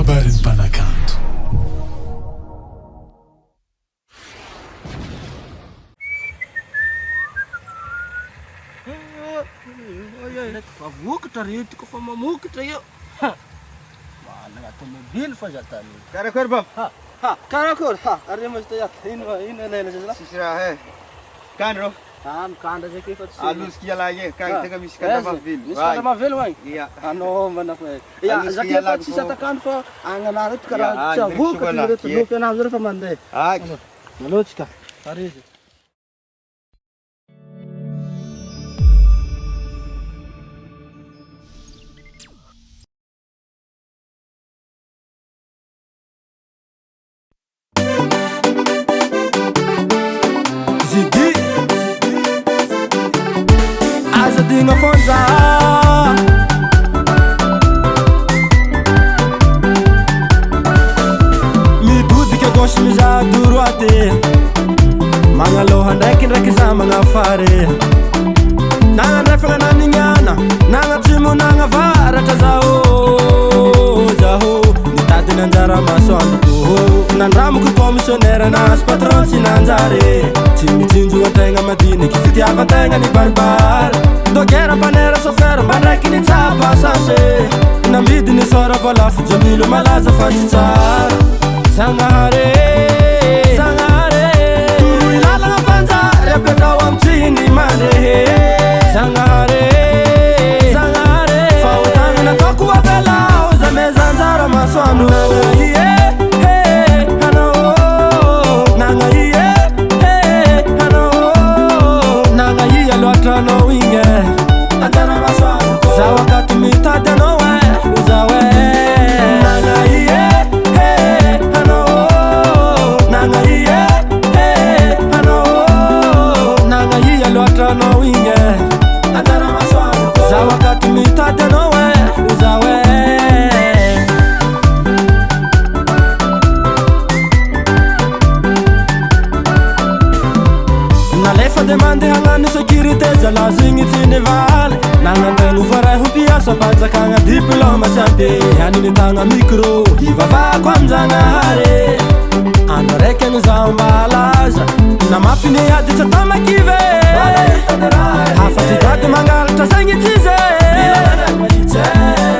kabarin'ny mpanakanto. Vokatra retiko fa mamokatra io. Manana tomobily fa zatany. Karakory baba? Karakory? Are mas tayat. Ino elaela zay. Sisy raha kandro. Mikanda zay efa tsy. Alosika lahy kay tega misy kanda mavily. Misy kanda mavily hoy. Iya. Anao manako. Ya zaka efa tsy satakano fa agnana reto karaha tsy vokatra reto lofy anazy refa mandeha. Ay. Malotsika. Are izy. Dinga fonza midodika gauche miza droite magnaloha ndraiky za magnafare nagnandrefagna nanignana nagnatsimo nagnavaratra zaho nitadiny anjara masoandro nandramoko commissionnaire nazy patron tsy nanjare tsy mitsinjo antegna madiniky fitiavantegna ny baribara dogera panera chauffeur mandraiky ny tsapa sanse namidy ny sora volafo jamilo malaza fa tsy tsara Zagnahare toro ilalagna mpanjary apetrao amitsiny mandehe Zagnahare fa otagnana ataoko apelao zamezanjara masoandro Loatranao inge Anjara masoandro Za wakati mitady anao uzawe Nanga iye anao Nanga iye anao Nanga iye loatranao inge Anjara masoandro Za wakati mitady anao uzawe Nalefa demande hagnano sécurité zalazigny tsy nivaly nagnantegno varay ho mpiasa mpanjakagna diplôme tsy ampy haniny tagna micro ivavako am'Zagnahary andro raiky any zaho malaza namafy ny ady tsy atamakive afaty dady mangalatra zegny tsy zay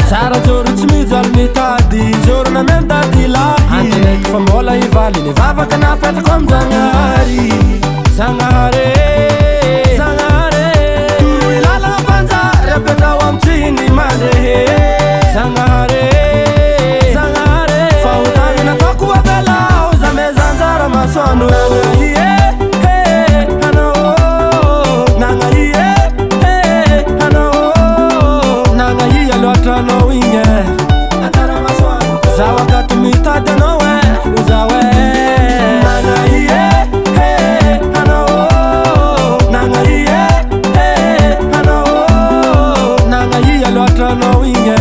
tsara joro tsy mijaly mitady joro nameny dady lahy andro raiky fa mbola hivaly ny vavaka napetako am'Zagnahary Zagnahare toro ilalagna mpanjary apetrao amitsiny mandehe Zagnahare fa otagnana ataoko apelao zamezanjara masoandro Nanga iye anao Nanga iye loatranao inge Anjara masoandro Za wakati mitady anao uzawe Nanga iye loatranao inge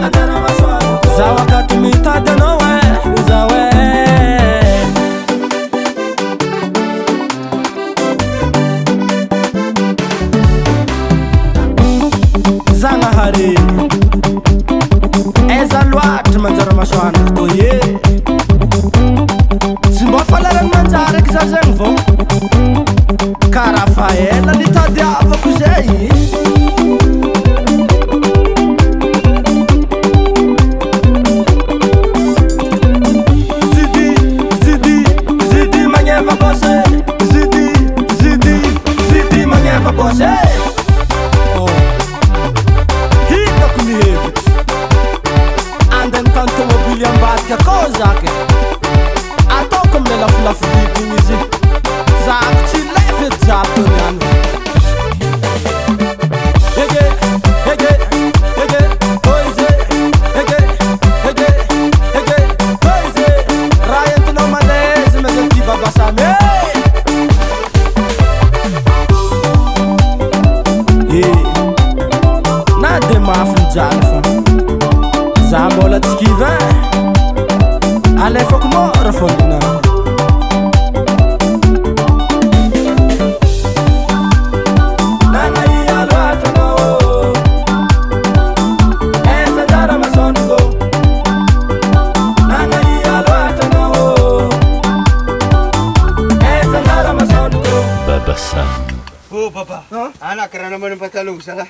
Anjara masoandro Za wakati mitady anao uzawe Zagnahary eza loatra manjara masoandro toye tsy mba falarany manjara eky za zegny vo karaha fa ela nitadiavako zay Zidi magneva bose hitako ny hevitsy andany tany tomobily ambadika koa zake ataoko amile lafolafo vidiny izy zako tsy lefety zato niany raha entinao malaise mezaty babasame na de mafy mijaly fa za mbola tsy kiva alefako mora fôndina ambasana. Oh, baba. Anak, kaya naman ng patalo. Sala.